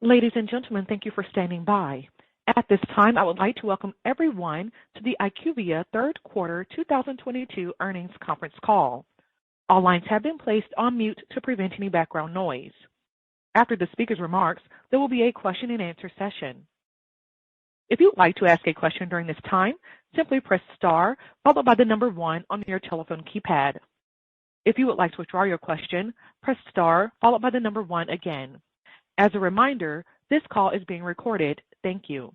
Ladies and gentlemen, thank you for standing by. At this time, I would like to welcome everyone to the IQVIA third quarter 2022 earnings conference call. All lines have been placed on mute to prevent any background noise. After the speaker's remarks, there will be a question and answer session. If you would like to ask a question during this time, simply press star followed by the number 1 on your telephone keypad. If you would like to withdraw your question, press star followed by the number 1 again. As a reminder, this call is being recorded. Thank you.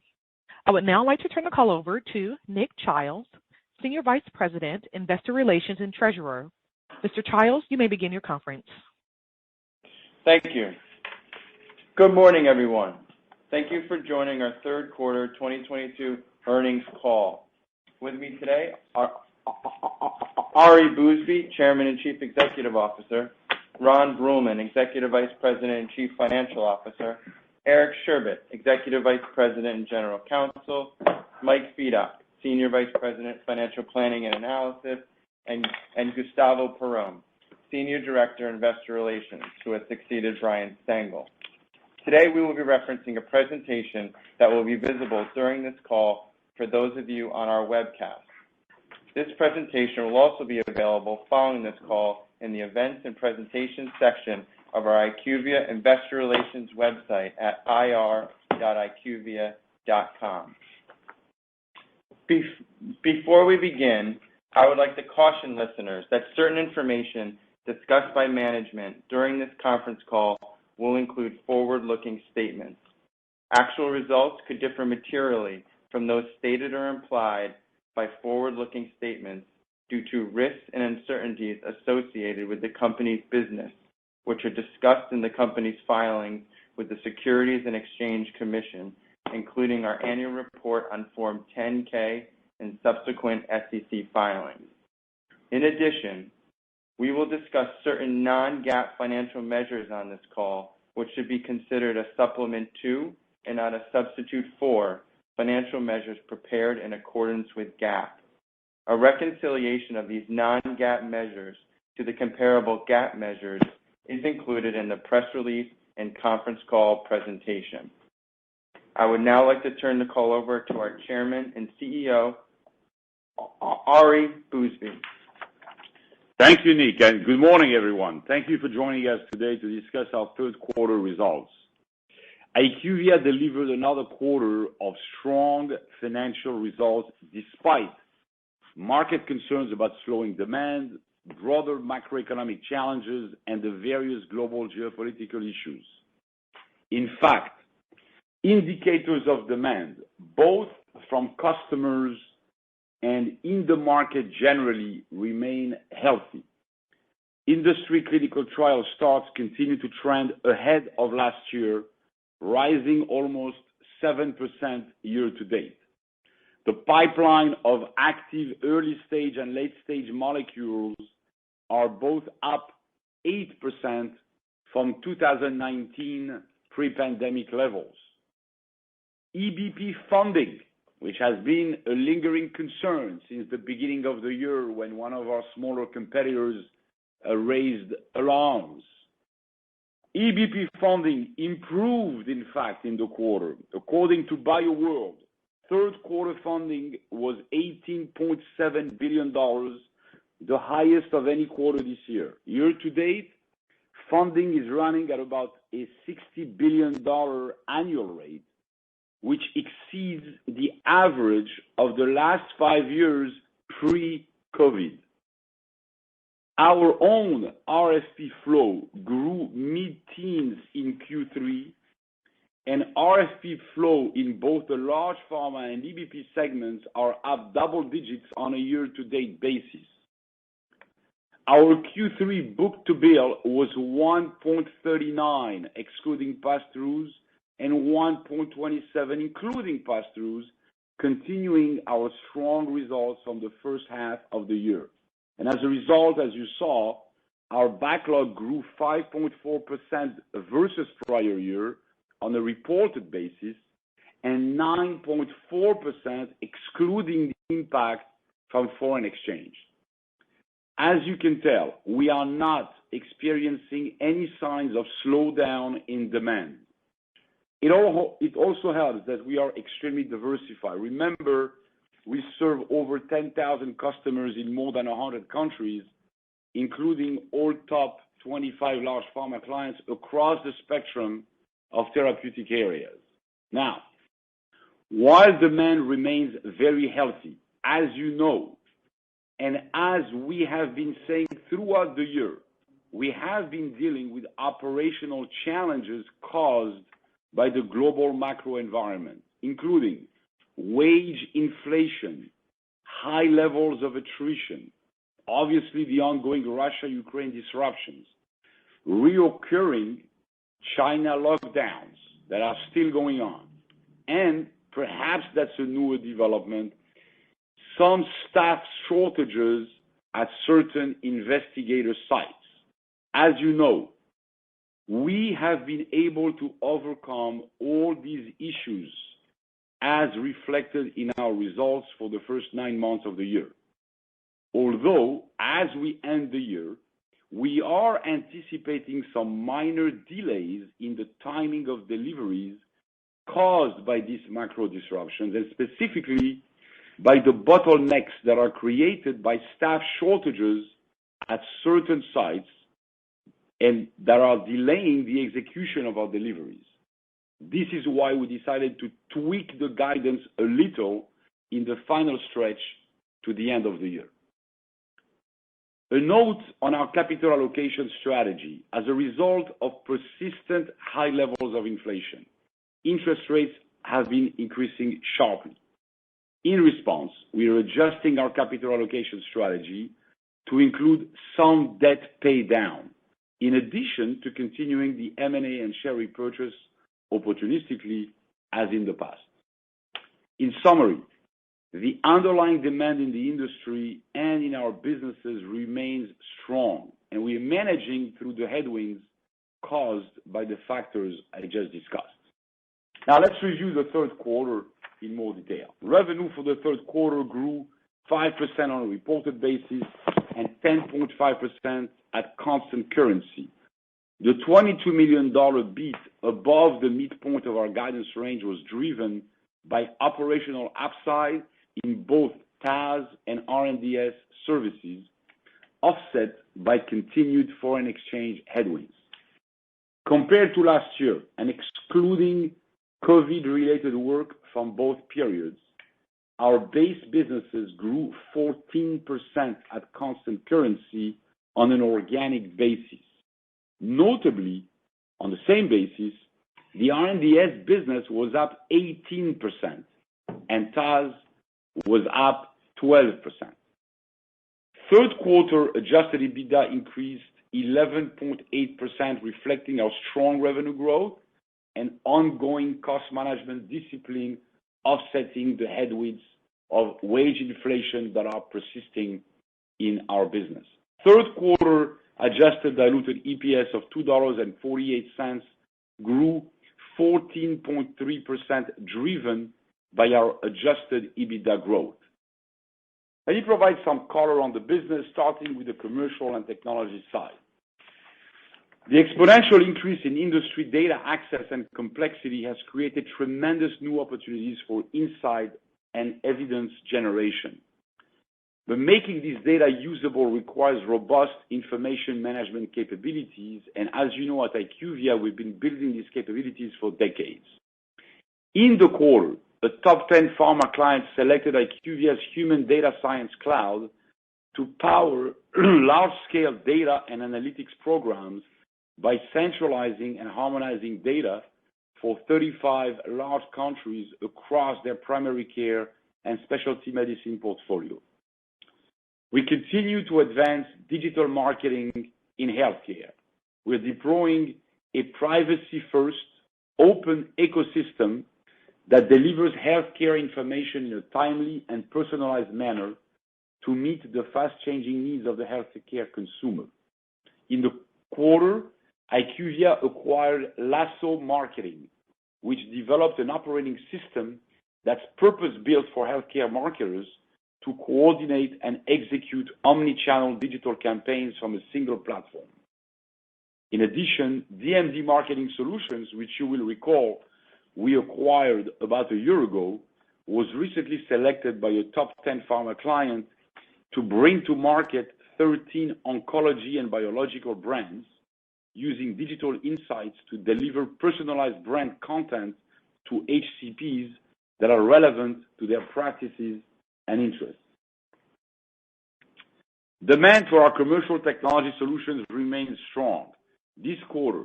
I would now like to turn the call over to Nick Childs, Senior Vice President, Investor Relations and Treasurer. Mr. Childs, you may begin your conference. Thank you. Good morning, everyone. Thank you for joining our third quarter 2022 earnings call. With me today are Ari Bousbib, Chairman and Chief Executive Officer, Ron Bruehlman, Executive Vice President and Chief Financial Officer, Eric Sherbet, Executive Vice President and General Counsel, Mike Fedock, Senior Vice President, Financial Planning and Analysis, and Gustavo Perrone, Senior Director, Investor Relations, who has succeeded Brian Stengel. Today, we will be referencing a presentation that will be visible during this call for those of you on our webcast. This presentation will also be available following this call in the Events and Presentations section of our IQVIA Investor Relations website at ir.iqvia.com. Before we begin, I would like to caution listeners that certain information discussed by management during this conference call will include forward-looking statements. Actual results could differ materially from those stated or implied by forward-looking statements due to risks and uncertainties associated with the company's business, which are discussed in the company's filings with the Securities and Exchange Commission, including our annual report on Form 10-K and subsequent SEC filings. In addition, we will discuss certain non-GAAP financial measures on this call, which should be considered a supplement to and not a substitute for financial measures prepared in accordance with GAAP. A reconciliation of these non-GAAP measures to the comparable GAAP measures is included in the press release and conference call presentation. I would now like to turn the call over to our Chairman and CEO, Ari Bousbib. Thank you, Nick, and good morning, everyone. Thank you for joining us today to discuss our third quarter results. IQVIA delivered another quarter of strong financial results despite market concerns about slowing demand, broader macroeconomic challenges, and the various global geopolitical issues. In fact, indicators of demand, both from customers and in the market generally, remain healthy. Industry clinical trial starts continue to trend ahead of last year, rising almost 7% year to date. The pipeline of active early-stage and late-stage molecules are both up 8% from 2019 pre-pandemic levels. EBP funding, which has been a lingering concern since the beginning of the year when one of our smaller competitors raised alarms. EBP funding improved, in fact, in the quarter. According to BioWorld, third quarter funding was $18.7 billion, the highest of any quarter this year. Year to date, funding is running at about a $60 billion annual rate, which exceeds the average of the last 5 years pre-COVID. Our own RFP flow grew mid-teens in Q3, and RFP flow in both the large pharma and EBP segments are up double digits on a year-to-date basis. Our Q3 book-to-bill was 1.39, excluding pass-throughs, and 1.27, including pass-throughs, continuing our strong results from the first half of the year. And as a result, as you saw, our backlog grew 5.4% versus prior year on a reported basis, and 9.4% excluding the impact from foreign exchange. As you can tell, we are not experiencing any signs of slowdown in demand. It also helps that we are extremely diversified. Remember, we serve over 10,000 customers in more than 100 countries, including all top 25 large pharma clients across the spectrum of therapeutic areas. Now, while demand remains very healthy, as you know, and as we have been saying throughout the year, we have been dealing with operational challenges caused by the global macro environment, including wage inflation, high levels of attrition, obviously the ongoing Russia-Ukraine disruptions, reoccurring China lockdowns that are still going on, and perhaps that's a newer development, some staff shortages at certain investigator sites. As you know, we have been able to overcome all these issues as reflected in our results for the first 9 months of the year. Although, as we end the year, we are anticipating some minor delays in the timing of deliveries caused by these macro disruptions, and specifically by the bottlenecks that are created by staff shortages at certain sites and that are delaying the execution of our deliveries. This is why we decided to tweak the guidance a little in the final stretch to the end of the year. A note on our capital allocation strategy. As a result of persistent high levels of inflation, interest rates have been increasing sharply. In response, we are adjusting our capital allocation strategy to include some debt pay down, in addition to continuing the M&A and share repurchase opportunistically as in the past. In summary, the underlying demand in the industry and in our businesses remains strong, and we are managing through the headwinds caused by the factors I just discussed. Now let's review the third quarter in more detail. Revenue for the third quarter grew 5% on a reported basis and 10.5% at constant currency. The $22 million beat above the midpoint of our guidance range was driven by operational upside in both TAS and R&DS services, offset by continued foreign exchange headwinds. Compared to last year and excluding COVID-related work from both periods, our base businesses grew 14% at constant currency on an organic basis. Notably, on the same basis, the R&DS business was up 18% and TAS was up 12%. Third quarter adjusted EBITDA increased 11.8%, reflecting our strong revenue growth and ongoing cost management discipline, offsetting the headwinds of wage inflation that are persisting in our business. Third quarter adjusted diluted EPS of $2.48 grew 14.3%, driven by our adjusted EBITDA growth. Let me provide some color on the business, starting with the commercial and technology side. The exponential increase in industry data access and complexity has created tremendous new opportunities for insight and evidence generation. But making this data usable requires robust information management capabilities, and as you know, at IQVIA, we've been building these capabilities for decades. In the quarter, the top 10 pharma clients selected IQVIA's Human Data Science Cloud to power large-scale data and analytics programs by centralizing and harmonizing data for 35 large countries across their primary care and specialty medicine portfolio. We continue to advance digital marketing in healthcare. We're deploying a privacy-first, open ecosystem that delivers healthcare information in a timely and personalized manner to meet the fast-changing needs of the healthcare consumer. In the quarter, IQVIA acquired Lasso Marketing, which developed an operating system that's purpose-built for healthcare marketers to coordinate and execute omni-channel digital campaigns from a single platform. In addition, DMD Marketing Solutions, which you will recall we acquired about a year ago, was recently selected by a top 10 pharma client to bring to market 13 oncology and biological brands using digital insights to deliver personalized brand content to HCPs that are relevant to their practices and interests. Demand for our commercial technology solutions remains strong. This quarter,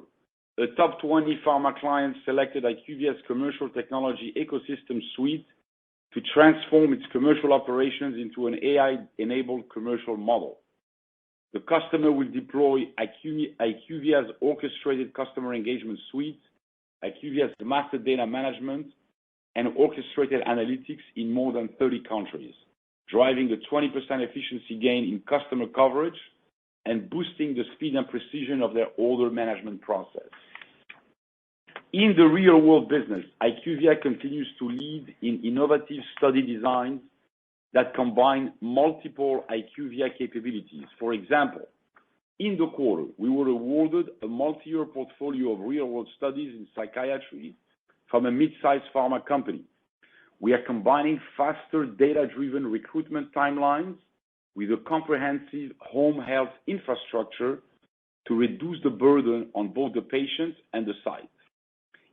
a top 20 pharma client selected IQVIA's commercial technology ecosystem suite to transform its commercial operations into an AI-enabled commercial model. The customer will deploy IQVIA's orchestrated customer engagement suite, IQVIA's master data management, and orchestrated analytics in more than 30 countries, driving a 20% efficiency gain in customer coverage and boosting the speed and precision of their order management process. In the real-world business, IQVIA continues to lead in innovative study designs that combine multiple IQVIA capabilities. For example, in the quarter, we were awarded a multi-year portfolio of real-world studies in psychiatry from a mid-sized pharma company. We are combining faster data-driven recruitment timelines with a comprehensive home health infrastructure to reduce the burden on both the patients and the site.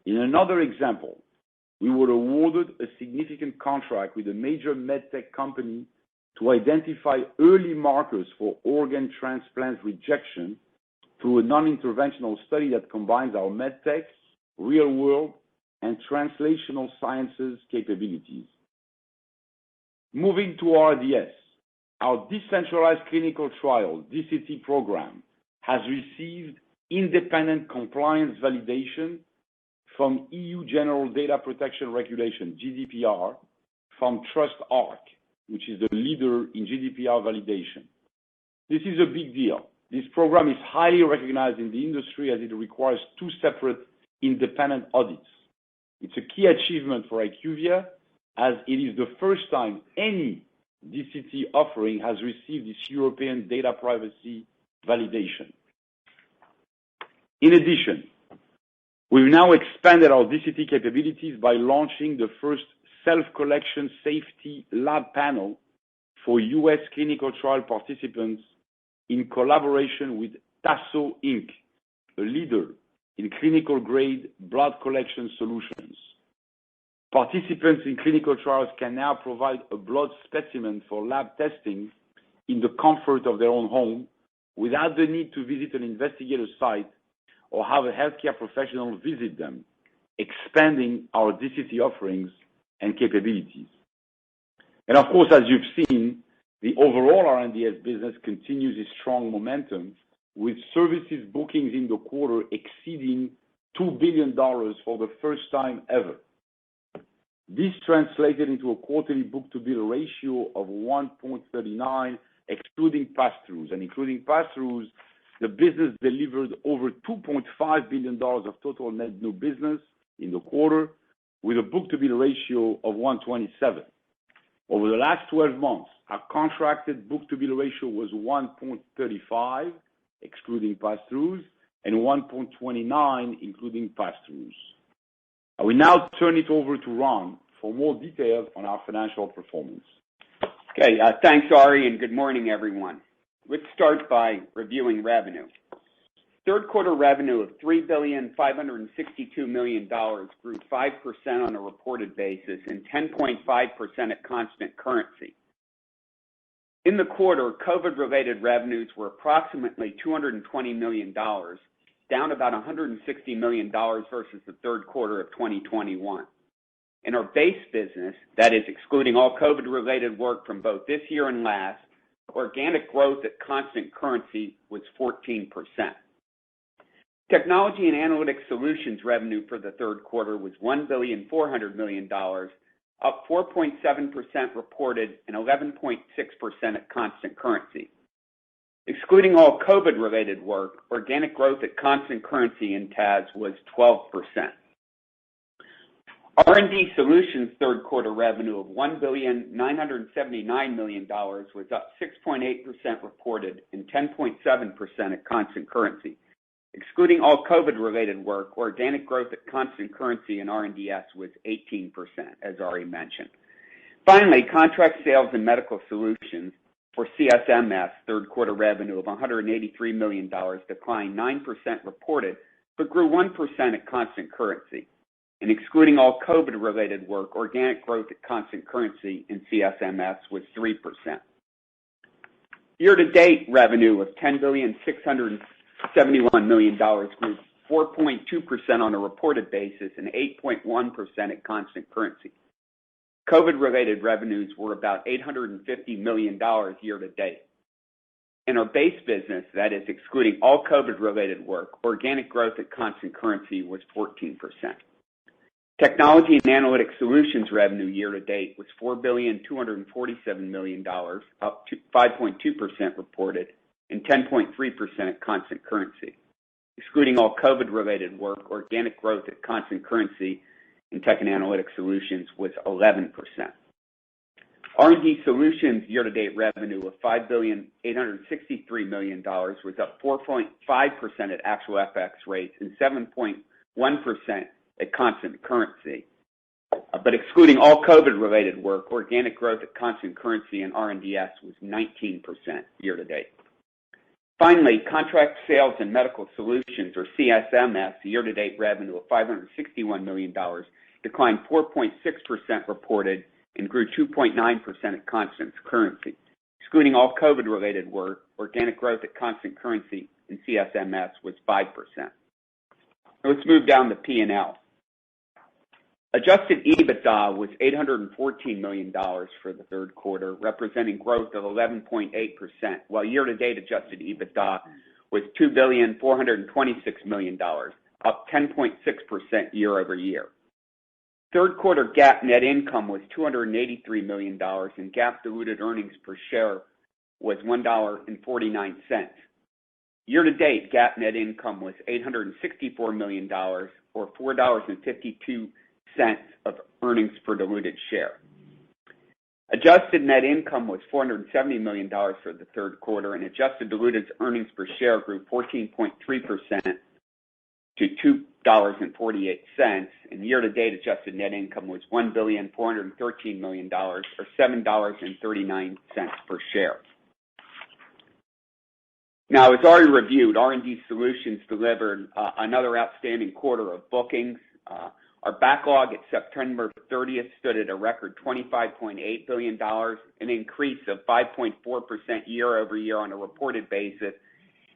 In another example, we were awarded a significant contract with a major medtech company to identify early markers for organ transplant rejection through a non-interventional study that combines our medtech, real-world, and translational sciences capabilities. Moving to RDS, our decentralized clinical trial, DCT program, has received independent compliance validation from EU General Data Protection Regulation, GDPR, from TrustArc, which is the leader in GDPR validation. This is a big deal. This program is highly recognized in the industry as it requires 2 separate independent audits. It's a key achievement for IQVIA as it is the first time any DCT offering has received this European data privacy validation. In addition, we've now expanded our DCT capabilities by launching the first self-collection safety lab panel for U.S. clinical trial participants in collaboration with Tasso Inc., a leader in clinical-grade blood collection solutions. Participants in clinical trials can now provide a blood specimen for lab testing in the comfort of their own home without the need to visit an investigator site or have a healthcare professional visit them, expanding our DCT offerings and capabilities. And of course, as you've seen, the overall R&DS business continues its strong momentum with services bookings in the quarter exceeding $2 billion for the first time ever. This translated into a quarterly book-to-bill ratio of 1.39, excluding pass-throughs. And including pass-throughs, the business delivered over $2.5 billion of total net new business in the quarter, with a book-to-bill ratio of 127. Over the last 12 months, our contracted book-to-bill ratio was 1.35, excluding pass-throughs, and 1.29, including pass-throughs. I will now turn it over to Ron for more details on our financial performance. Okay, thanks, Ari, and good morning, everyone. Let's start by reviewing revenue. Third quarter revenue of $3,562 million grew 5% on a reported basis and 10.5% at constant currency. In the quarter, COVID-related revenues were approximately $220 million, down about $160 million versus the third quarter of 2021. In our base business, that is excluding all COVID-related work from both this year and last, organic growth at constant currency was 14%. Technology and Analytics Solutions revenue for the third quarter was $1,400 million, up 4.7% reported and 11.6% at constant currency. Excluding all COVID-related work, organic growth at constant currency in TAS was 12%. R&D Solutions third quarter revenue of $1,979 million was up 6.8% reported and 10.7% at constant currency. Excluding all COVID-related work, organic growth at constant currency in R&DS was 18%, as Ari mentioned. Finally, contract sales and medical solutions for CSMS third quarter revenue of $183 million declined 9% reported, but grew 1% at constant currency. And excluding all COVID-related work, organic growth at constant currency in CSMS was 3%. Year-to-date revenue of $10,671 million grew 4.2% on a reported basis and 8.1% at constant currency. COVID-related revenues were about $850 million year-to-date. In our base business, that is excluding all COVID-related work, organic growth at constant currency was 14%. Technology and Analytics Solutions revenue year-to-date was $4,247 million, up 5.2% reported and 10.3% at constant currency. Excluding all COVID-related work, organic growth at constant currency in Tech and Analytics Solutions was 11%. R&D Solutions year-to-date revenue of $5,863 million was up 4.5% at actual FX rates and 7.1% at constant currency. But excluding all COVID-related work, organic growth at constant currency in R&DS was 19% year-to-date. Finally, Contract Sales and Medical Solutions, or CSMS, year-to-date revenue of $561 million declined 4.6% reported and grew 2.9% at constant currency. Excluding all COVID-related work, organic growth at constant currency in CSMS was 5%. Let's move down to P&L. Adjusted EBITDA was $814 million for the third quarter, representing growth of 11.8%, while year-to-date adjusted EBITDA was $2,426 million, up 10.6% year-over-year. Third quarter GAAP net income was $283 million, and GAAP diluted earnings per share was $1.49. Year-to-date GAAP net income was $864 million, or $4.52 of earnings per diluted share. Adjusted net income was $470 million for the third quarter, and adjusted diluted earnings per share grew 14.3% to $2.48, and year-to-date adjusted net income was $1,413 million, or $7.39 per share. Now, as already reviewed, R&D Solutions delivered another outstanding quarter of bookings. Our backlog at September 30th stood at a record $25.8 billion, an increase of 5.4% year-over-year on a reported basis,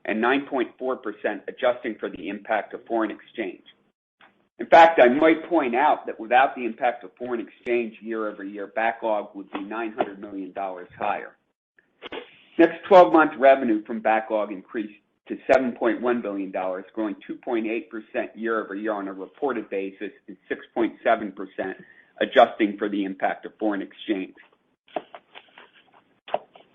and 9.4% adjusting for the impact of foreign exchange. In fact, I might point out that without the impact of foreign exchange year-over-year, backlog would be $900 million higher. Next 12-month revenue from backlog increased to $7.1 billion, growing 2.8% year-over-year on a reported basis and 6.7% adjusting for the impact of foreign exchange.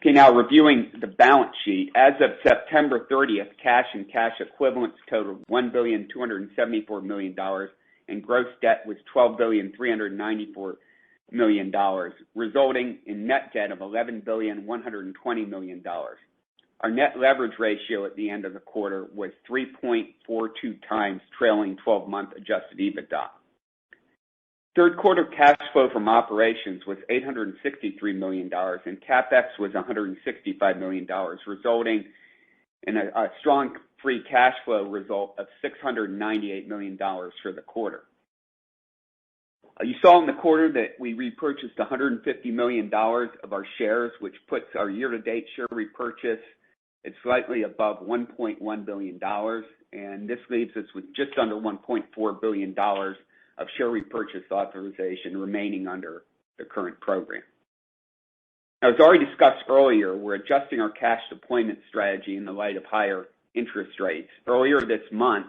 Okay, now reviewing the balance sheet. As of September 30th, cash and cash equivalents totaled $1,274 million, and gross debt was $12,394 million, resulting in net debt of $11,120 million. Our net leverage ratio at the end of the quarter was 3.42 times trailing 12-month adjusted EBITDA. Third quarter cash flow from operations was $863 million, and CapEx was $165 million, resulting in a strong free cash flow result of $698 million for the quarter. You saw in the quarter that we repurchased $150 million of our shares, which puts our year-to-date share repurchase at slightly above $1.1 billion, and this leaves us with just under $1.4 billion of share repurchase authorization remaining under the current program. Now, as already discussed earlier, we're adjusting our cash deployment strategy in the light of higher interest rates. Earlier this month,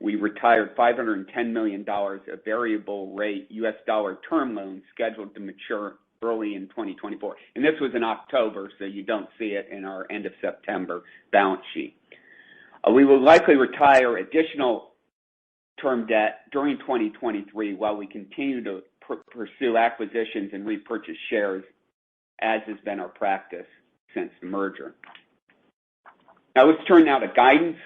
we retired $510 million of variable rate U.S. dollar term loans scheduled to mature early in 2024. And this was in October, so you don't see it in our end of September balance sheet. We will likely retire additional term debt during 2023 while we continue to pursue acquisitions and repurchase shares, as has been our practice since the merger. Now let's turn now to guidance.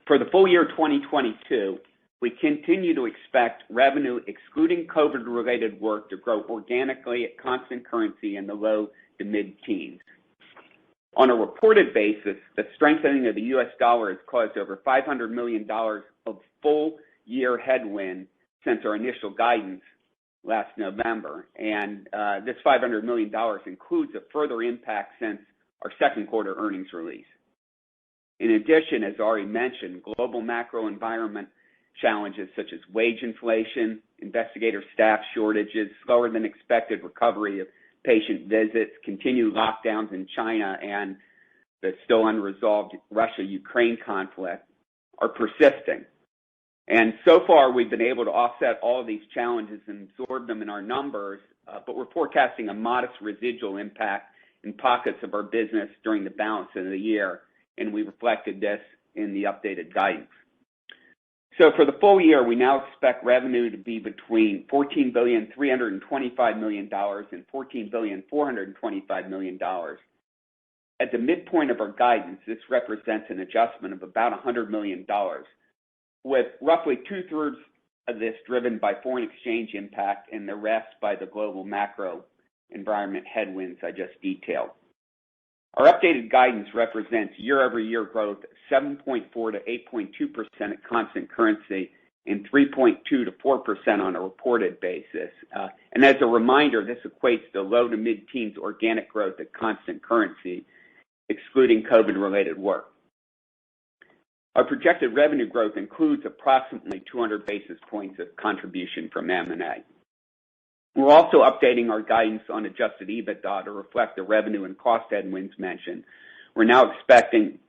For the full year 2022, we continue to expect revenue excluding COVID-related work to grow organically at constant currency in the low to mid-teens. On a reported basis, the strengthening of the U.S. dollar has caused over $500 million of full-year headwind since our initial guidance last November, and this $500 million includes a further impact since our second quarter earnings release. In addition, as already mentioned, global macro environment challenges such as wage inflation, investigator staff shortages, slower than expected recovery of patient visits, continued lockdowns in China, and the still unresolved Russia-Ukraine conflict are persisting. And so far, we've been able to offset all of these challenges and absorb them in our numbers, but we're forecasting a modest residual impact in pockets of our business during the balance of the year, and we reflected this in the updated guidance. So for the full year, we now expect revenue to be between $14,325 million and $14,425 million. At the midpoint of our guidance, this represents an adjustment of about $100 million, with roughly two-thirds of this driven by foreign exchange impact and the rest by the global macro environment headwinds I just detailed. Our updated guidance represents year-over-year growth of 7.4 to 8.2% at constant currency and 3.2 to 4% on a reported basis. And as a reminder, this equates to low to mid-teens organic growth at constant currency, excluding COVID-related work. Our projected revenue growth includes approximately 200 basis points of contribution from M&A. We're also updating our guidance on adjusted EBITDA to reflect the revenue and cost headwinds mentioned. We're now expecting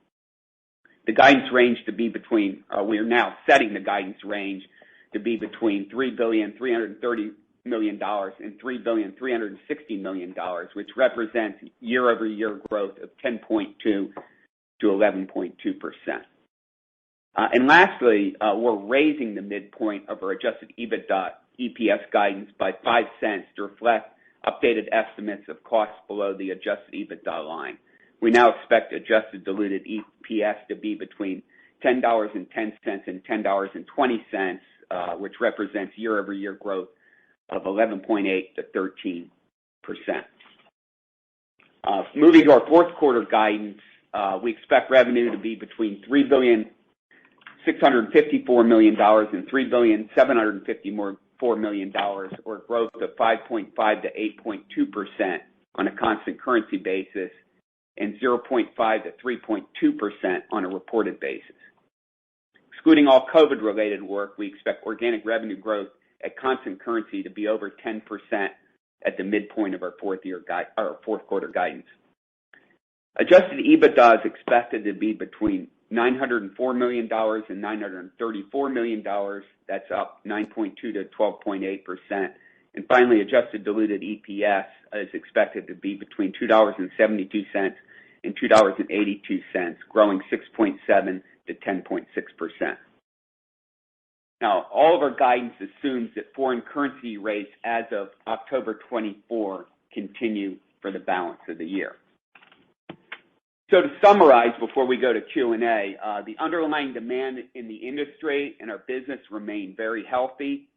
the guidance range to be between, we are now setting the guidance range to be between $3,330 million and $3,360 million, which represents year-over-year growth of 10.2 to 11.2%. And lastly, we're raising the midpoint of our adjusted EPS guidance by 5 cents to reflect updated estimates of costs below the adjusted EBITDA line. We now expect adjusted diluted EPS to be between $10.10 and $10.20, which represents year-over-year growth of 11.8 to 13%. Moving to our fourth quarter guidance, we expect revenue to be between $3,654 million and $3,754 million, or growth of 5.5 to 8.2% on a constant currency basis and 0.5 to 3.2% on a reported basis. Excluding all COVID-related work, we expect organic revenue growth at constant currency to be over 10% at the midpoint of our fourth quarter guidance. Adjusted EBITDA is expected to be between $904 million and $934 million. That's up 9.2 to 12.8%. And finally, adjusted diluted EPS is expected to be between $2.72 and $2.82, growing 6.7 to 10.6%. Now, all of our guidance assumes that foreign currency rates as of October 24 continue for the balance of the year. So to summarize, before we go to Q&A, the underlying demand in the industry and our business remain very healthy.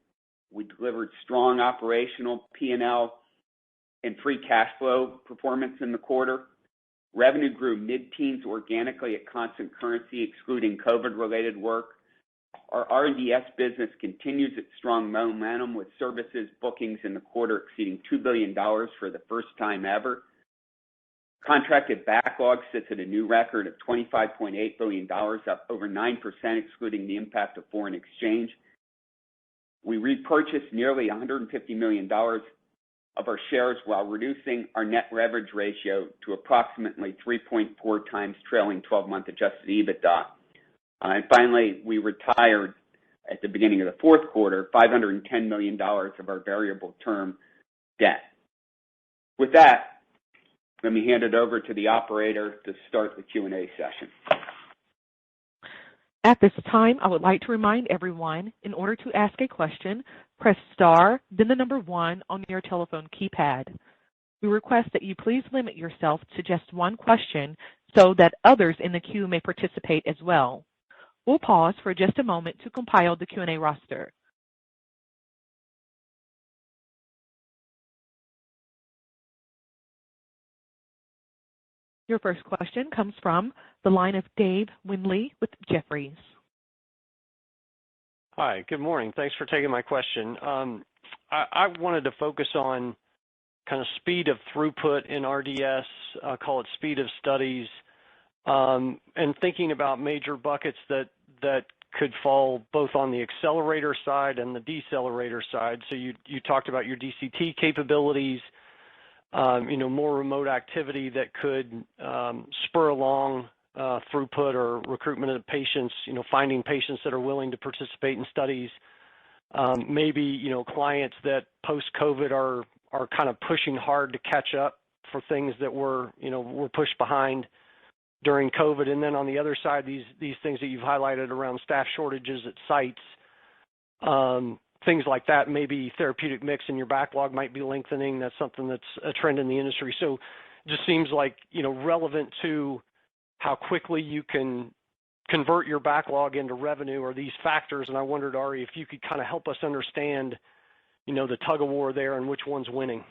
We delivered strong operational P&L and free cash flow performance in the quarter. Revenue grew mid-teens organically at constant currency, excluding COVID-related work. Our R&DS business continues its strong momentum, with services bookings in the quarter exceeding $2 billion for the first time ever. Contracted backlog sits at a new record of $25.8 billion, up over 9%, excluding the impact of foreign exchange. We repurchased nearly $150 million of our shares while reducing our net leverage ratio to approximately 3.4 times trailing 12-month adjusted EBITDA. And finally, we retired at the beginning of the fourth quarter $510 million of our variable term debt. With that, let me hand it over to the operator to start the Q&A session. At this time, I would like to remind everyone, in order to ask a question, press star, then the number 1 on your telephone keypad. We request that you please limit yourself to just one question so that others in the queue may participate as well. We'll pause for just a moment to compile the Q&A roster. Your first question comes from the line of Dave Windley with Jefferies. Hi, good morning. Thanks for taking my question. I wanted to focus on kind of speed of throughput in RDS, call it speed of studies, and thinking about major buckets that could fall both on the accelerator side and the decelerator side. So you talked about your DCT capabilities, more remote activity that could spur along throughput or recruitment of patients, finding patients that are willing to participate in studies. Maybe, clients that post-COVID are kind of pushing hard to catch up for things that were pushed behind during COVID. And then on the other side, these things that you've highlighted around staff shortages at sites, things like that, maybe therapeutic mix in your backlog might be lengthening. That's something that's a trend in the industry. So it just seems like, relevant to how quickly you can convert your backlog into revenue or these factors. And I wondered, Ari, if you could kind of help us understand, the tug of war there and which one's winning.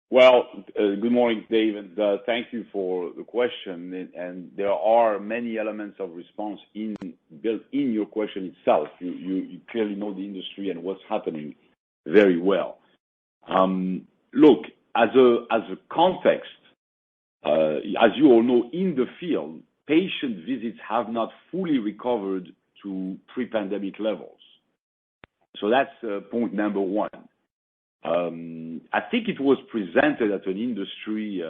Well, good morning, David. Thank you for the question. And there are many elements of response built in your question itself. You clearly know the industry and what's happening very well. Look, as a context, as you all know, in the field, patient visits have not fully recovered to pre-pandemic levels. So that's point number one. I think it was presented at an industry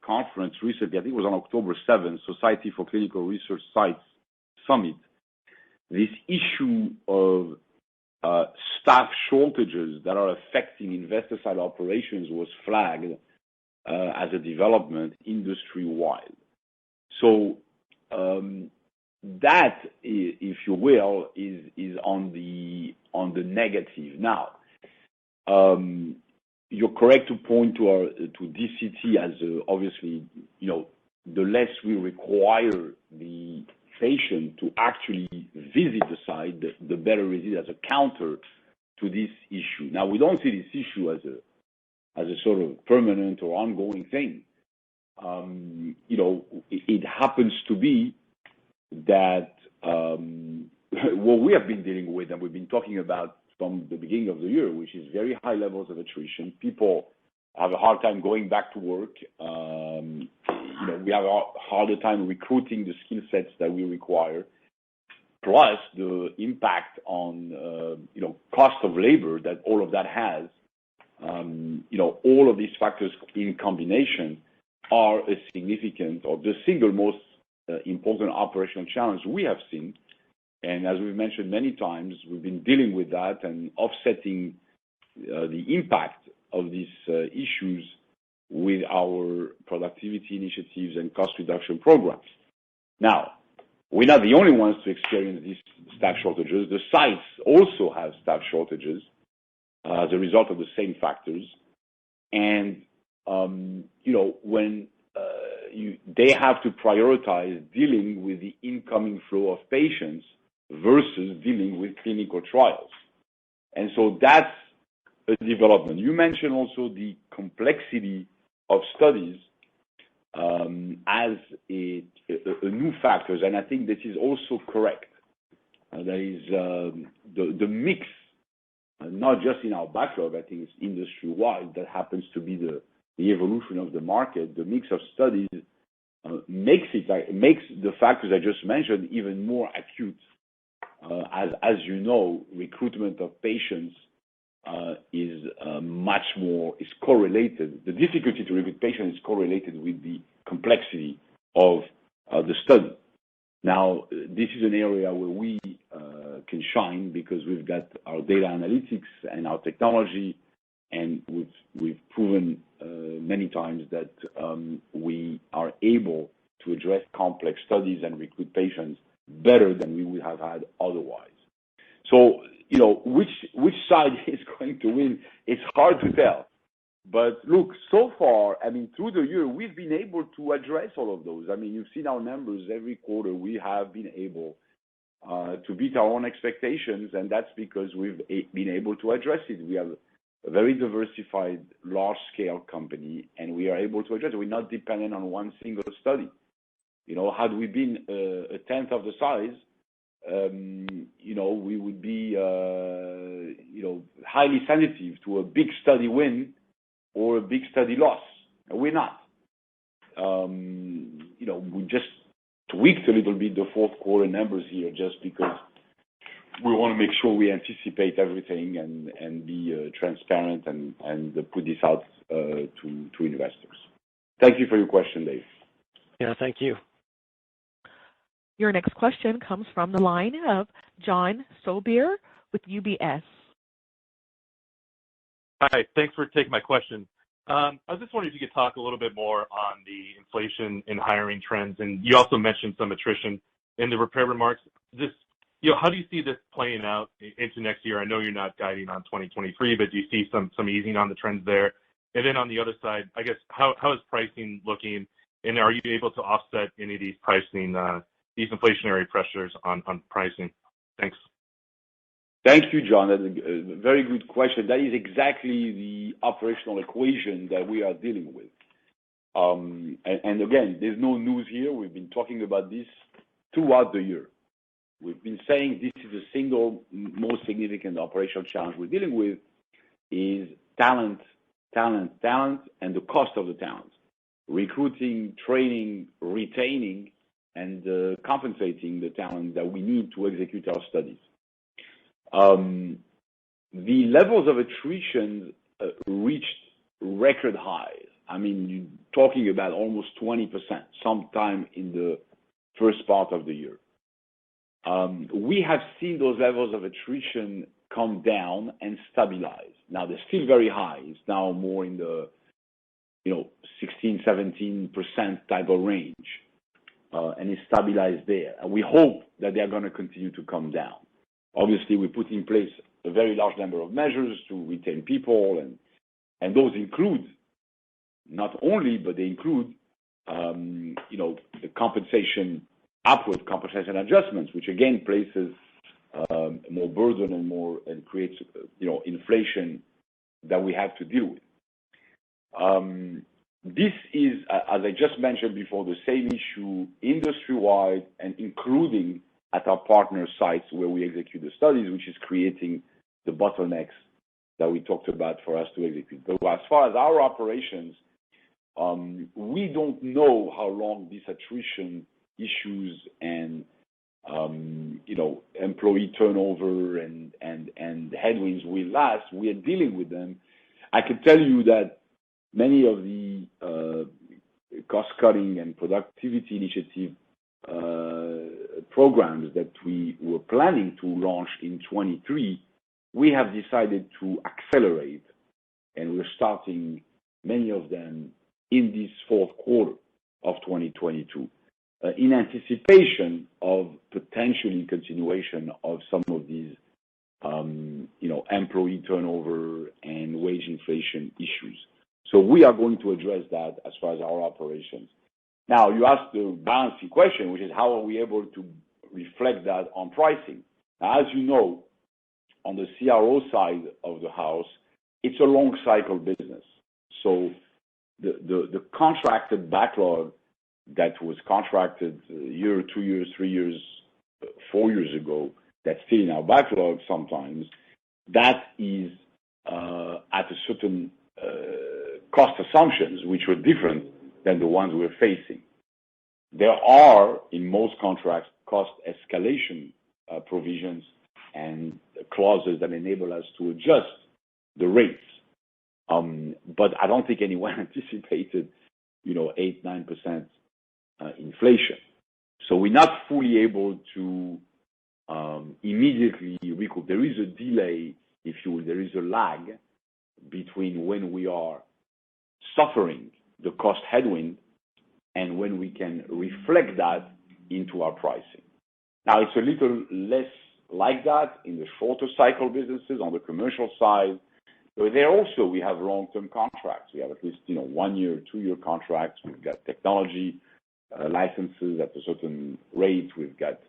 conference recently. I think it was on October 7th, Society for Clinical Research Sites Summit. This issue of staff shortages that are affecting investor site operations was flagged as a development industry-wide. So that, if you will, is on the negative. Now, you're correct to point to DCT as obviously, the less we require the patient to actually visit the site, the better it is as a counter to this issue. Now, we don't see this issue as a sort of permanent or ongoing thing. It happens to be that what we have been dealing with and we've been talking about from the beginning of the year, which is very high levels of attrition. People have a hard time going back to work. We have a harder time recruiting the skill sets that we require. Plus the impact on, cost of labor that all of that has. All of these factors in combination are a significant or the single most important operational challenge we have seen. And as we've mentioned many times, we've been dealing with that and offsetting the impact of these issues with our productivity initiatives and cost reduction programs. Now, we're not the only ones to experience these staff shortages. The sites also have staff shortages as a result of the same factors. And, when they have to prioritize dealing with the incoming flow of patients versus dealing with clinical trials. And so that's a development. You mentioned also the complexity of studies as a new factor, and I think this is also correct. There is the mix, not just in our backlog, I think it's industry-wide, that happens to be the evolution of the market. The mix of studies makes the factors I just mentioned even more acute. As you know, recruitment of patients is correlated. The difficulty to recruit patients is correlated with the complexity of the study. Now, this is an area where we can shine because we've got our data analytics and our technology, and we've proven many times that we are able to address complex studies and recruit patients better than we would have had otherwise. So, which side is going to win? It's hard to tell. But look, so far, I mean, through the year, we've been able to address all of those. I mean, you've seen our numbers every quarter. We have been able to beat our own expectations, and that's because we've been able to address it. We have a very diversified, large-scale company, and we are able to address it. We're not dependent on one single study. You know, had we been a tenth of the size, you know, we would be, you know, highly sensitive to a big study win or a big study loss. We're not. You know, we just tweaked a little bit the fourth quarter numbers here just because we want to make sure we anticipate everything and be transparent and put this out to investors. Thank you for your question, Dave. Yeah, thank you. Your next question comes from the line of John Sobier with UBS. Hi, thanks for taking my question. I was just wondering if you could talk a little bit more on the inflation and hiring trends, and you also mentioned some attrition in the prepared remarks. Just, you know, how do you see this playing out into next year? I know you're not guiding on 2023, but do you see some easing on the trends there? And then on the other side, I guess, how is pricing looking, and are you able to offset any of these pricing, these inflationary pressures on pricing? Thanks. Thank you, John. That's a very good question. That is exactly the operational equation that we are dealing with. And again, there's no news here. We've been talking about this throughout the year. We've been saying this is the single most significant operational challenge we're dealing with is talent, and the cost of the talent. Recruiting, training, retaining, and compensating the talent that we need to execute our studies. The levels of attrition reached record highs. I mean, you're talking about almost 20% sometime in the first part of the year. We have seen those levels of attrition come down and stabilize. Now, they're still very high. It's now more in the, 16-17% type of range, and it's stabilized there. And we hope that they're going to continue to come down. Obviously, we put in place a very large number of measures to retain people, and those include not only, but they include, the upward compensation adjustments, which again places more burden and creates, inflation that we have to deal with. This is, as I just mentioned before, the same issue industry-wide and including at our partner sites where we execute the studies, which is creating the bottlenecks that we talked about for us to execute. But as far as our operations, we don't know how long these attrition issues and employee turnover and headwinds will last. We are dealing with them. I can tell you that many of the cost-cutting and productivity initiative programs that we were planning to launch in 23, we have decided to accelerate, and we're starting many of them in this fourth quarter of 2022, in anticipation of potentially continuation of some of these, employee turnover and wage inflation issues. So we are going to address that as far as our operations. Now, you asked the balancing question, which is how are we able to reflect that on pricing? Now, as you know, on the CRO side of the house, it's a long cycle business. So the contracted backlog that was contracted a year, 2 years, 3 years, 4 years ago, that's still in our backlog sometimes, that is at a certain cost assumptions, which were different than the ones we're facing. There are, in most contracts, cost escalation provisions and clauses that enable us to adjust the rates. But I don't think anyone anticipated, 8-9% inflation. So we're not fully able to immediately recoup. There is a delay, if you will. There is a lag between when we are suffering the cost headwind and when we can reflect that into our pricing. Now, it's a little less like that in the shorter cycle businesses on the commercial side But there also we have long-term contracts. We have at least 1 year, 2 year contracts. We've got technology licenses at a certain rate. We've got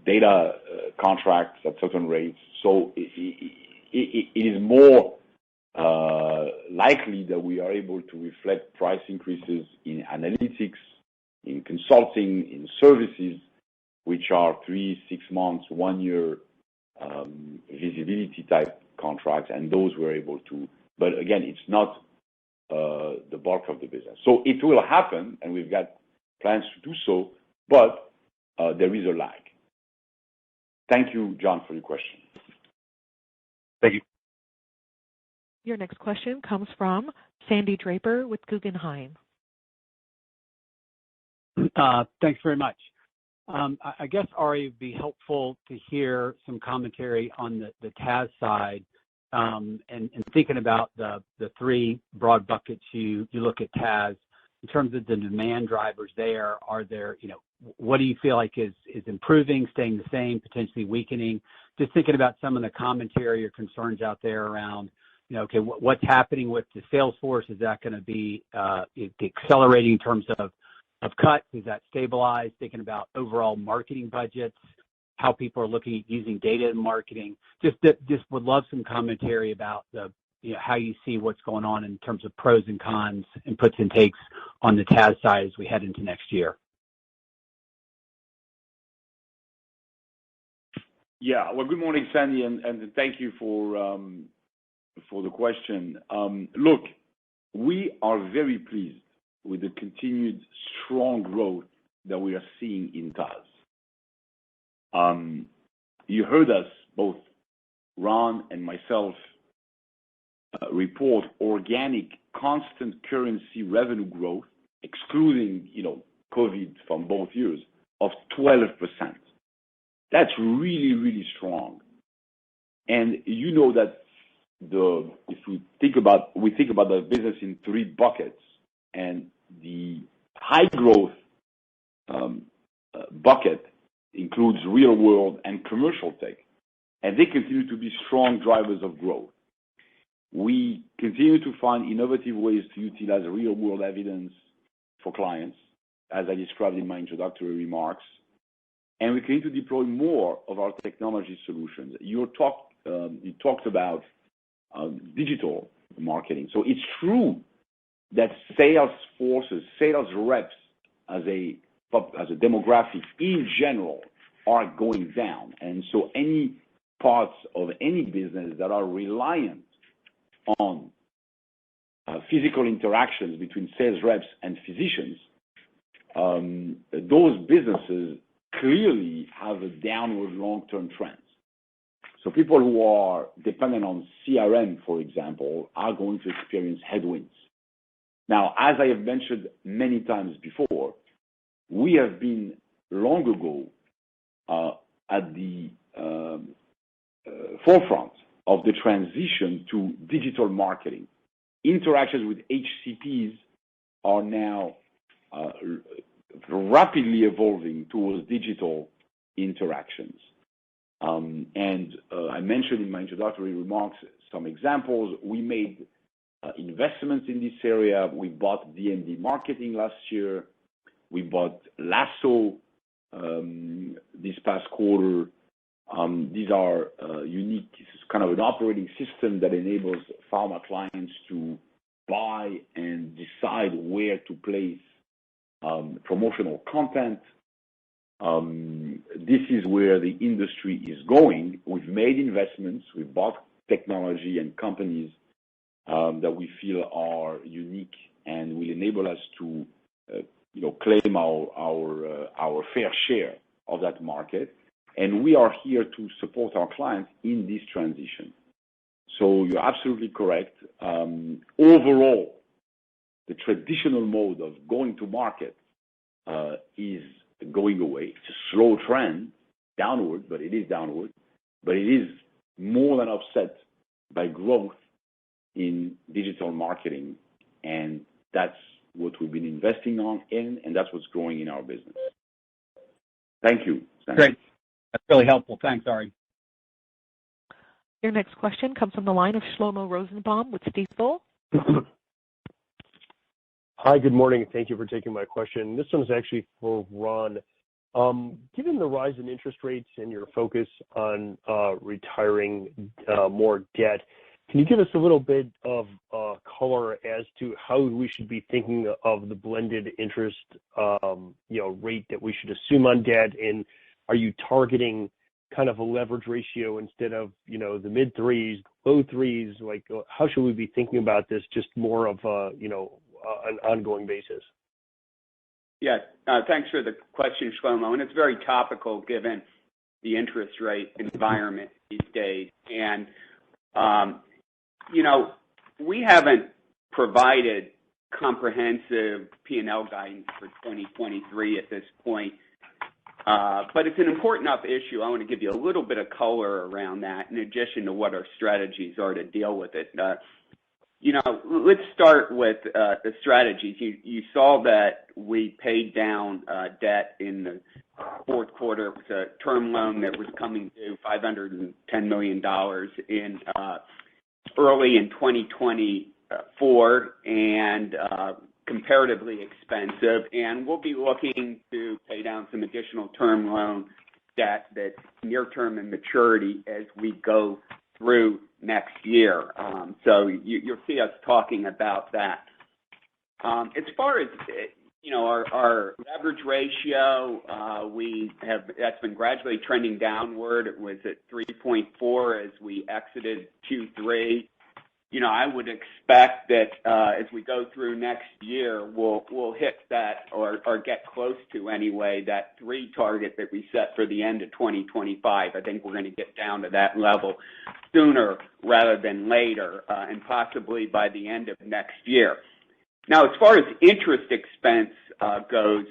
data contracts at certain rates. So it is more likely that we are able to reflect price increases in analytics, in consulting, in services, which are 3, 6 months, 1 year visibility type contracts, and those we're able to. But again, it's not the bulk of the business. So it will happen, and we've got plans to do so, but there is a lag. Thank you, John, for your question. Thank you. Your next question comes from Sandy Draper with Guggenheim. Thanks very much. I guess, Ari, it'd be helpful to hear some commentary on the TAS side, and thinking about the 3 broad buckets you look at TAS in terms of the demand drivers there. Are there, what do you feel like is improving, staying the same, potentially weakening? Just thinking about some of the commentary or concerns out there around, okay, what's happening with the sales force? Is that going to be accelerating in terms of cuts? Is that stabilized? Thinking about overall marketing budgets, how people are looking at using data in marketing. Just would love some commentary about how you see what's going on in terms of pros and cons and puts and takes on the TAS side as we head into next year. Yeah. Well, good morning, Sandy, and thank you for the question. Look, we are very pleased with the continued strong growth that we are seeing in TAS. You heard us, both Ron and myself, report organic constant currency revenue growth, excluding, COVID from both years, of 12%. That's really, really strong. And you know that if we think about the business in 3 buckets, and the high growth bucket includes real world and commercial tech, and they continue to be strong drivers of growth. We continue to find innovative ways to utilize real world evidence for clients, as I described in my introductory remarks, and we continue to deploy more of our technology solutions. You talked about digital marketing. So it's true that sales forces, sales reps as a demographic in general are going down. And so any parts of any business that are reliant on physical interactions between sales reps and physicians, those businesses clearly have a downward long-term trend. So people who are dependent on CRM, for example, are going to experience headwinds. Now, as I have mentioned many times before, we have been long ago at the forefront of the transition to digital marketing. Interactions with HCPs are now rapidly evolving towards digital interactions. And I mentioned in my introductory remarks some examples. We made investments in this area. We bought D&D Marketing last year. We bought Lasso this past quarter. These are unique. This is kind of an operating system that enables pharma clients to buy and decide where to place promotional content. This is where the industry is going. We've made investments. We've bought technology and companies that we feel are unique and will enable us to, claim our fair share of that market. And we are here to support our clients in this transition. So you're absolutely correct. Overall, the traditional mode of going to market is going away. It's a slow trend downward, but it is downward. But it is more than offset by growth in digital marketing, and that's what we've been investing in, and that's what's growing in our business. Thank you, Sandy. Great. That's really helpful. Thanks, Ari. Your next question comes from the line of Shlomo Rosenbaum with Stifel. Hi, good morning. Thank you for taking my question. This one is actually for Ron. Given the rise in interest rates and your focus on retiring more debt, can you give us a little bit of color as to how we should be thinking of the blended interest rate that we should assume on debt? And are you targeting kind of a leverage ratio instead of the mid threes, low threes? Like, how should we be thinking about this? Just more of an ongoing basis. Yes, thanks for the question, Shlomo, and it's very topical given the interest rate environment these days. And we haven't provided comprehensive P&L guidance for 2023 at this point. But it's an important enough issue. I want to give you a little bit of color around that in addition to what our strategies are to deal with it. Let's start with the strategies. You saw that we paid down debt in the fourth quarter. It was a term loan that was coming due, $510 million in early in 2024, and comparatively expensive. And we'll be looking to pay down some additional term loan debt that's near term in maturity as we go through next year. So you'll see us talking about that. As far as our leverage ratio, that's been gradually trending downward. It was at 3.4 as we exited Q3. I would expect that as we go through next year, we'll hit that or get close to anyway that 3 target that we set for the end of 2025. I think we're going to get down to that level sooner rather than later, and possibly by the end of next year. Now, as far as interest expense goes,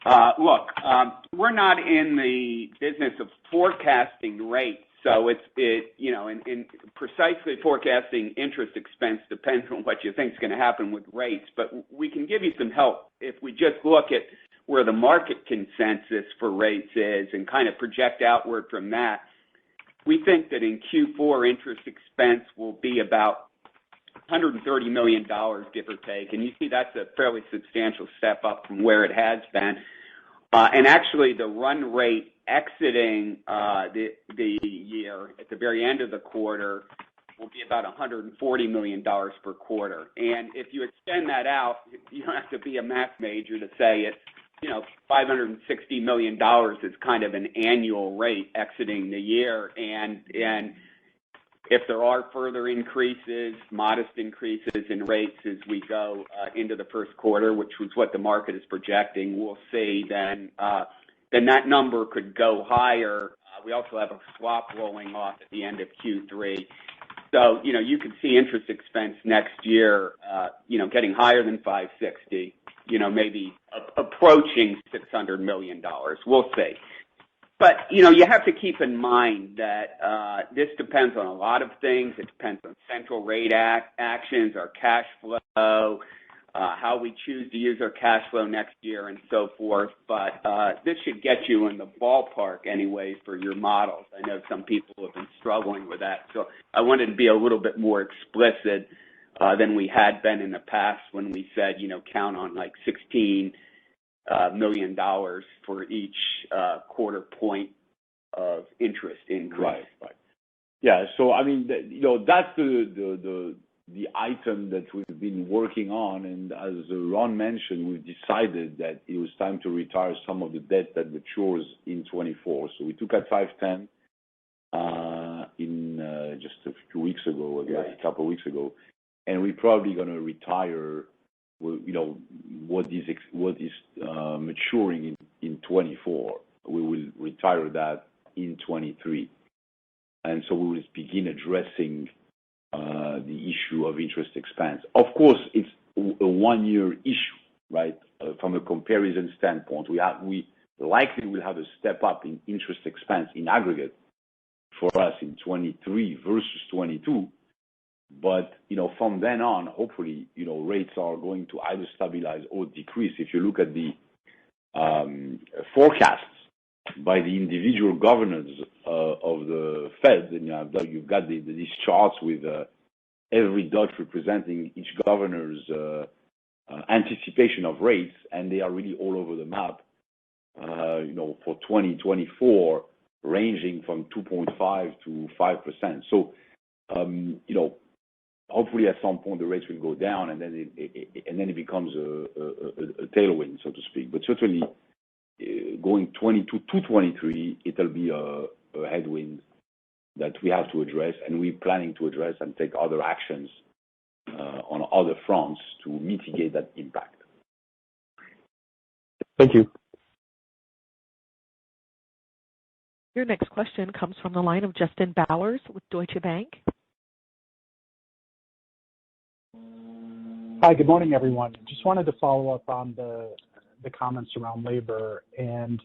we're not in the business of forecasting rates. So in precisely forecasting interest expense depends on what you think is going to happen with rates. But we can give you some help if we just look at where the market consensus for rates is and kind of project outward from that. We think that in Q4 interest expense will be about $130 million, give or take. And you see that's a fairly substantial step up from where it has been. And actually the run rate exiting the year at the very end of the quarter will be about $140 million per quarter. And if you extend that out, you don't have to be a math major to say it's, $560 million is kind of an annual rate exiting the year. And if there are further increases, modest increases in rates as we go into the first quarter, which was what the market is projecting, we'll see then that number could go higher. We also have a swap rolling off at the end of Q3. So, you could see interest expense next year, getting higher than 560, maybe approaching $600 million. We'll see. But, you have to keep in mind that this depends on a lot of things. It depends on central rate actions, our cash flow, how we choose to use our cash flow next year and so forth. But this should get you in the ballpark anyways for your models. I know some people have been struggling with that. So I wanted to be a little bit more explicit than we had been in the past when we said, count on like $16 million for each quarter point of interest increase. Right. Yeah. So I mean, that's the item that we've been working on, and as Ron mentioned, we've decided that it was time to retire some of the debt that matures in 24. So we took out 510 in just a few weeks ago, I guess, a couple of weeks ago, and we're probably going to retire, what is maturing in 24. We will retire that in 23, and so we will begin addressing the issue of interest expense. Of course, it's a one-year issue, right? From a comparison standpoint, we likely will have a step up in interest expense in aggregate for us in 23 versus 22. But, from then on, hopefully, rates are going to either stabilize or decrease. If you look at the forecasts by the individual governors of the Fed. And you've got these charts with every dot representing each governor's anticipation of rates, and they are really all over the map. For 2024, ranging from 2.5 to 5%. So, hopefully at some point the rates will go down, and then it becomes a tailwind, so to speak. But certainly, going 22 to 23, it'll be a headwind that we have to address, and we're planning to address and take other actions on other fronts to mitigate that impact. Thank you. Your next question comes from the line of Justin Bowers with Deutsche Bank. Hi, good morning, everyone. Just wanted to follow up on the comments around labor, and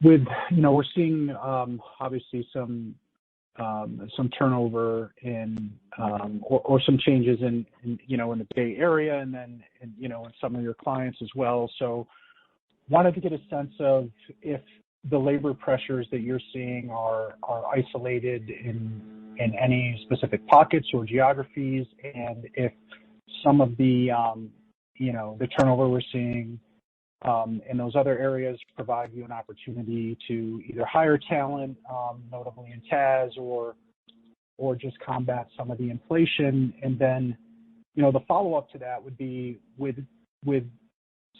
with we're seeing obviously some turnover in or some changes in the Bay Area, and then in some of your clients as well. So wanted to get a sense of if the labor pressures that you're seeing are isolated in any specific pockets or geographies, and if some of the the turnover we're seeing in those other areas provide you an opportunity to either hire talent, notably in TAS, or just combat some of the inflation. And then, the follow-up to that would be with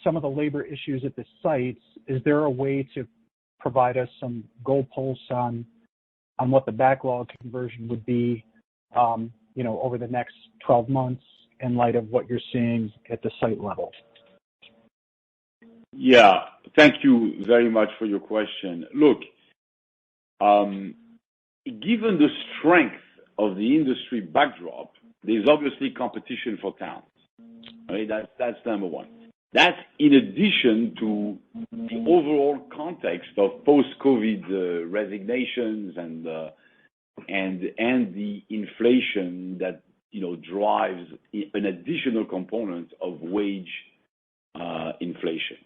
some of the labor issues at the sites, is there a way to provide us some goalposts on what the backlog conversion would be, over the next 12 months in light of what you're seeing at the site level? Yeah, thank you very much for your question. Look, given the strength of the industry backdrop, there's obviously competition for talent. Right? That's number one. That's in addition to the overall context of post-COVID resignations and the inflation that drives an additional component of wage inflation.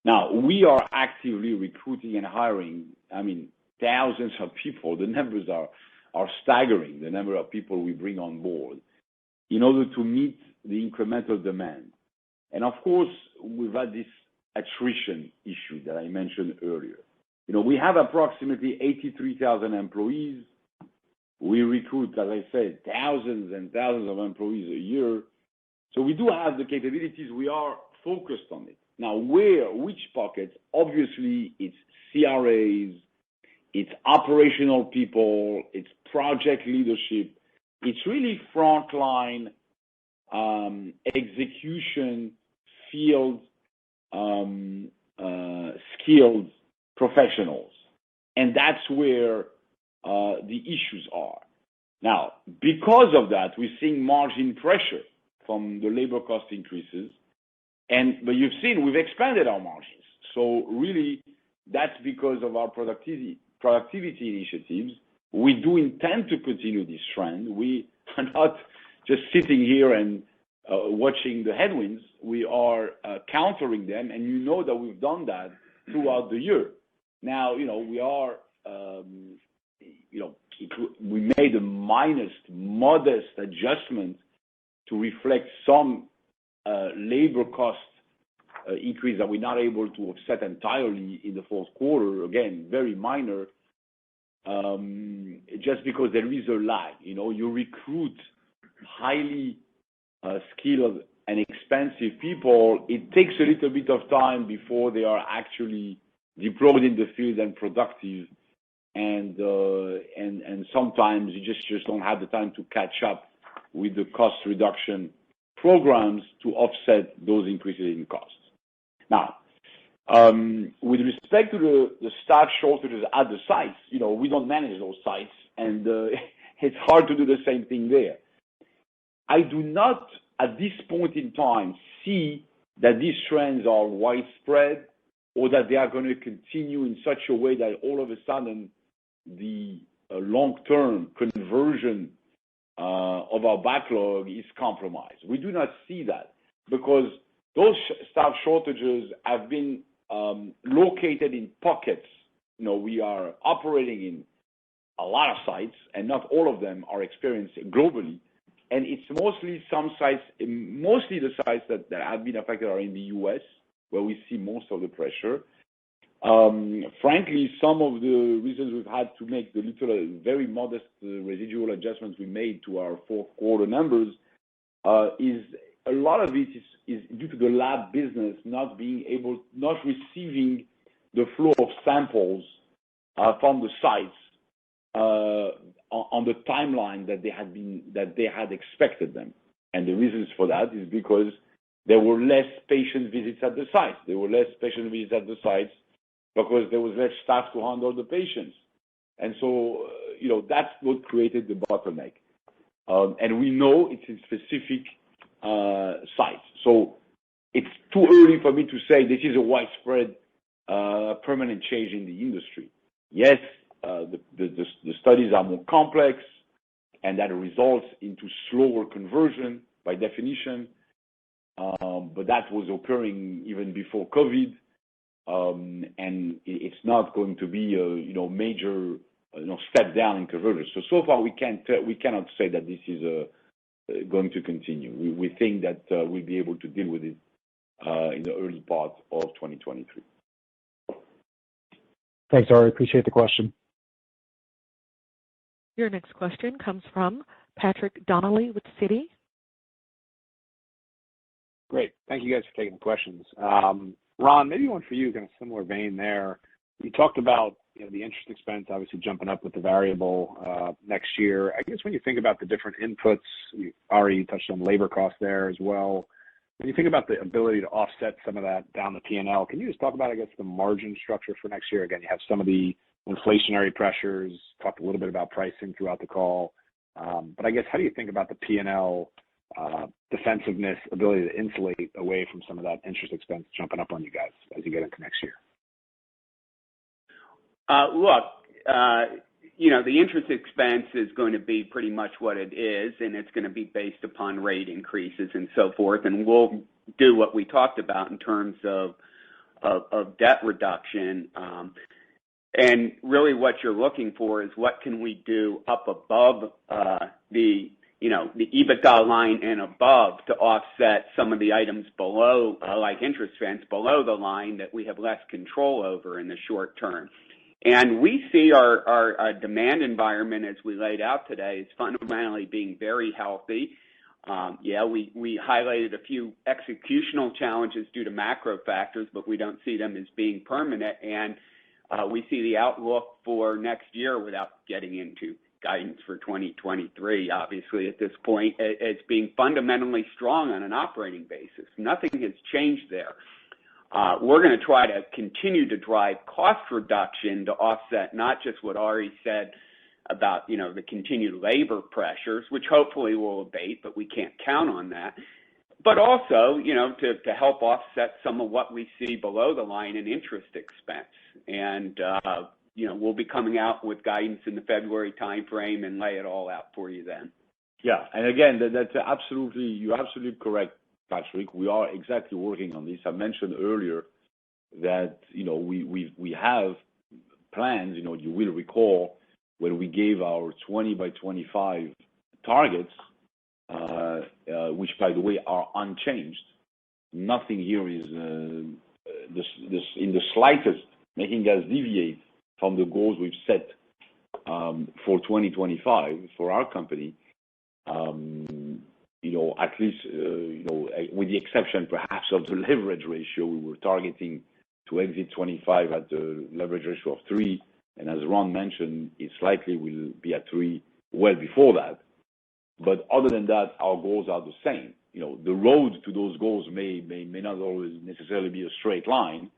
Now, we are actively recruiting and hiring, thousands of people. The numbers are staggering, the number of people we bring on board in order to meet the incremental demand. And of course, we've had this attrition issue that I mentioned earlier. We have approximately 83,000 employees. We recruit, as I said, thousands and thousands of employees a year. So we do have the capabilities. We are focused on it. Now, which pockets? Obviously, it's CRAs, it's operational people, it's project leadership. It's really frontline execution, field skilled professionals. And that's where the issues are. Now, because of that, we're seeing margin pressure from the labor cost increases. But you've seen we've expanded our margins. So really, that's because of our productivity initiatives. We do intend to continue this trend. We are not just sitting here and watching the headwinds. We are countering them, and that we've done that throughout the year. Now, we are, we made a modest adjustment to reflect some labor cost increase that we're not able to offset entirely in the fourth quarter. Again, very minor, just because there is a lag. You recruit highly skilled and expensive people. It takes a little bit of time before they are actually deployed in the field and productive. And sometimes you just don't have the time to catch up with the cost reduction programs to offset those increases in costs. Now, with respect to the staff shortages at the sites, we don't manage those sites, and it's hard to do the same thing there. I do not, at this point in time, see that these trends are widespread or that they are going to continue in such a way that all of a sudden the long-term conversion of our backlog is compromised. We do not see that because those staff shortages have been located in pockets. We are operating in a lot of sites, and not all of them are experienced globally. And it's mostly some sites, mostly the sites that have been affected are in the U.S., where we see most of the pressure. Frankly, some of the reasons we've had to make the very modest residual adjustments we made to our fourth quarter numbers is a lot of it is due to the lab business not receiving the flow of samples from the sites on the timeline that they had expected them. And the reasons for that is because there were less patient visits at the sites. Because there was less staff to handle the patients. And so, that's what created the bottleneck. And we know it's in specific sites. So it's too early for me to say this is a widespread, permanent change in the industry. Yes, the studies are more complex, and that results into slower conversion by definition. But that was occurring even before COVID. And it's not going to be a major step down in conversion. So far we cannot say that this is going to continue. We think that we'll be able to deal with it in the early part of 2023. Thanks, Ari. Appreciate the question. Your next question comes from Patrick Donnelly with Citi. Great. Thank you guys for taking the questions. Ron, maybe one for you, kind of similar vein there. You talked about the interest expense obviously jumping up with the variable next year. I guess when you think about the different inputs, Ari, you touched on labor costs there as well. When you think about the ability to offset some of that down the P&L, can you just talk about, I guess, the margin structure for next year? Again, you have some of the inflationary pressures, talked a little bit about pricing throughout the call. But I guess, how do you think about the P&L defensiveness, ability to insulate away from some of that interest expense jumping up on you guys as you get into next year? The interest expense is going to be pretty much what it is, and it's going to be based upon rate increases and so forth. And we'll do what we talked about in terms of debt reduction. And really what you're looking for is what can we do up above the EBITDA line and above to offset some of the items below, like interest expense below the line that we have less control over in the short term. And we see our demand environment as we laid out today is fundamentally being very healthy. We highlighted a few executional challenges due to macro factors, but we don't see them as being permanent. And we see the outlook for next year, without getting into guidance for 2023, obviously at this point, as being fundamentally strong on an operating basis. Nothing has changed there. We're going to try to continue to drive cost reduction to offset not just what Ari said about, the continued labor pressures, which hopefully will abate, but we can't count on that. But also, to help offset some of what we see below the line in interest expense. And, we'll be coming out with guidance in the February timeframe and lay it all out for you then. Yeah, and again, you're absolutely correct, Patrick. We are exactly working on this. I mentioned earlier that we have plans. You will recall when we gave our 20 by 25 targets, which by the way are unchanged. Nothing here is in the slightest making us deviate from the goals we've set for 2025 for our company. At least, with the exception perhaps of the leverage ratio, we were targeting to exit 25 at the leverage ratio of 3. And as Ron mentioned, it likely will be at 3 well before that. But other than that, our goals are the same. The road to those goals may not always necessarily be a straight line,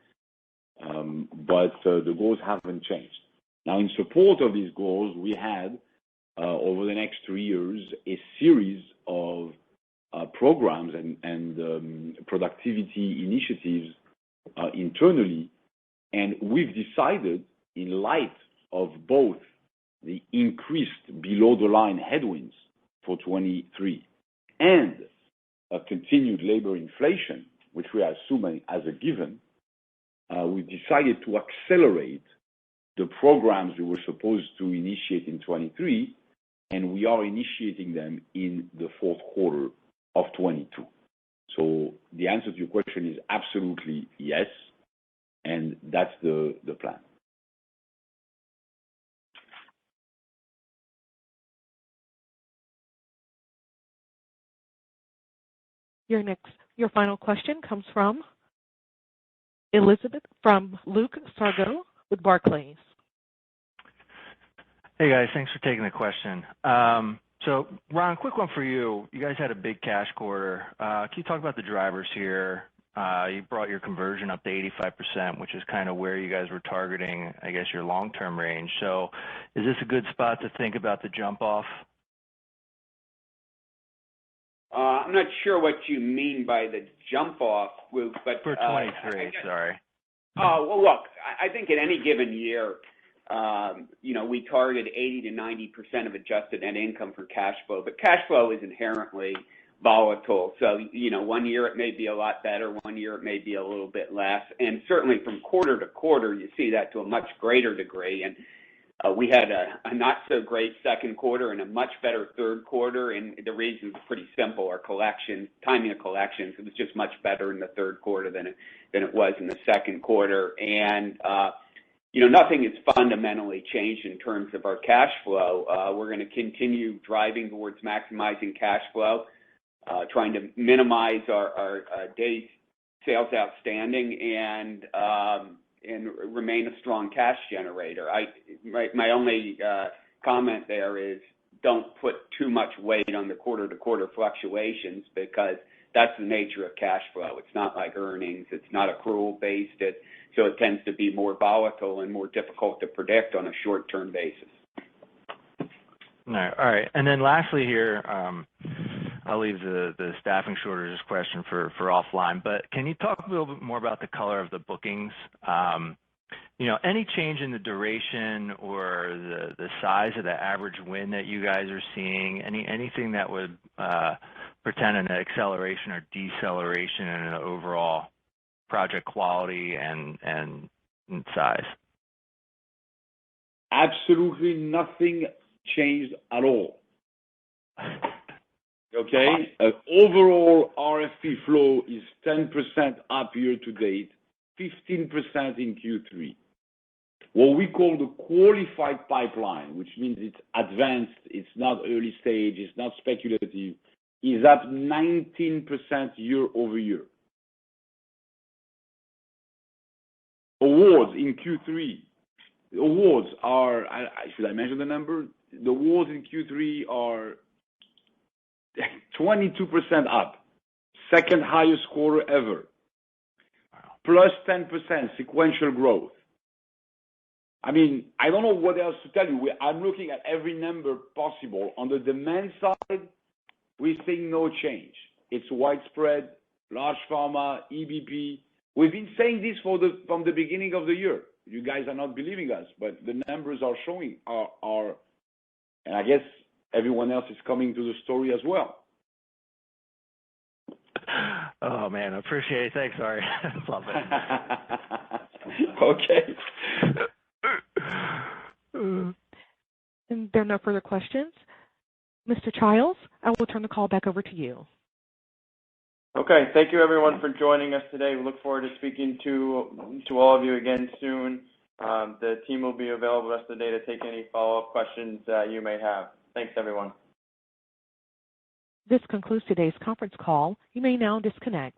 but the goals haven't changed. Now, in support of these goals, we had over the next 3 years a series of programs and productivity initiatives internally, and we've decided, in light of both the increased below-the-line headwinds for 23 and a continued labor inflation, which we are assuming as a given, we decided to accelerate the programs we were supposed to initiate in 23, and we are initiating them in the fourth quarter of 22. So the answer to your question is absolutely yes, and that's the plan. Your final question comes from Luke Sargo with Barclays. Hey guys, thanks for taking the question. So Ron, quick one for you. You guys had a big cash quarter. Can you talk about the drivers here? You brought your conversion up to 85%, which is kind of where you guys were targeting, I guess, your long-term range. So is this a good spot to think about the jump off? I'm not sure what you mean by the jump off, Luke, but for 23, sorry. Oh, well, look, I think at any given year, we target 80 to 90% of adjusted net income for cash flow, but cash flow is inherently volatile. So, one year it may be a lot better, one year it may be a little bit less. And certainly from quarter to quarter, you see that to a much greater degree. And we had a not so great second quarter and a much better third quarter. And the reason is pretty simple. Our timing of collections, it was just much better in the third quarter than it was in the second quarter. And, nothing has fundamentally changed in terms of our cash flow. We're going to continue driving towards maximizing cash flow, trying to minimize our days sales outstanding and remain a strong cash generator. My only comment there is don't put too much weight on the quarter-to-quarter fluctuations because that's the nature of cash flow. It's not like earnings. It's not accrual-based. So it tends to be more volatile and more difficult to predict on a short-term basis. All right. And then lastly here, I'll leave the staffing shortages question for offline, but can you talk a little bit more about the color of the bookings? Any change in the duration or the size of the average win that you guys are seeing? Anything that would portend an acceleration or deceleration in the overall project quality and size? Absolutely nothing changed at all. Okay? Overall RFP flow is 10% up year to date, 15% in Q3. What we call the qualified pipeline, which means it's advanced, it's not early stage, it's not speculative, is up 19% year over year. Awards in Q3. Awards are, should I mention the number? The awards in Q3 are 22% up. Second highest quarter ever. Plus 10% sequential growth. I mean, I don't know what else to tell you. I'm looking at every number possible. On the demand side, we're seeing no change. It's widespread, large pharma, EBP. We've been saying this from the beginning of the year. You guys are not believing us, but the numbers are showing and I guess everyone else is coming to the story as well. Oh man, I appreciate it. Thanks, Ari. Love it. Okay. And there are no further questions. Mr. Childs, I will turn the call back over to you. Okay, thank you everyone for joining us today. We look forward to speaking to all of you again soon. The team will be available the rest of the day to take any follow-up questions that you may have. Thanks everyone. This concludes today's conference call. You may now disconnect.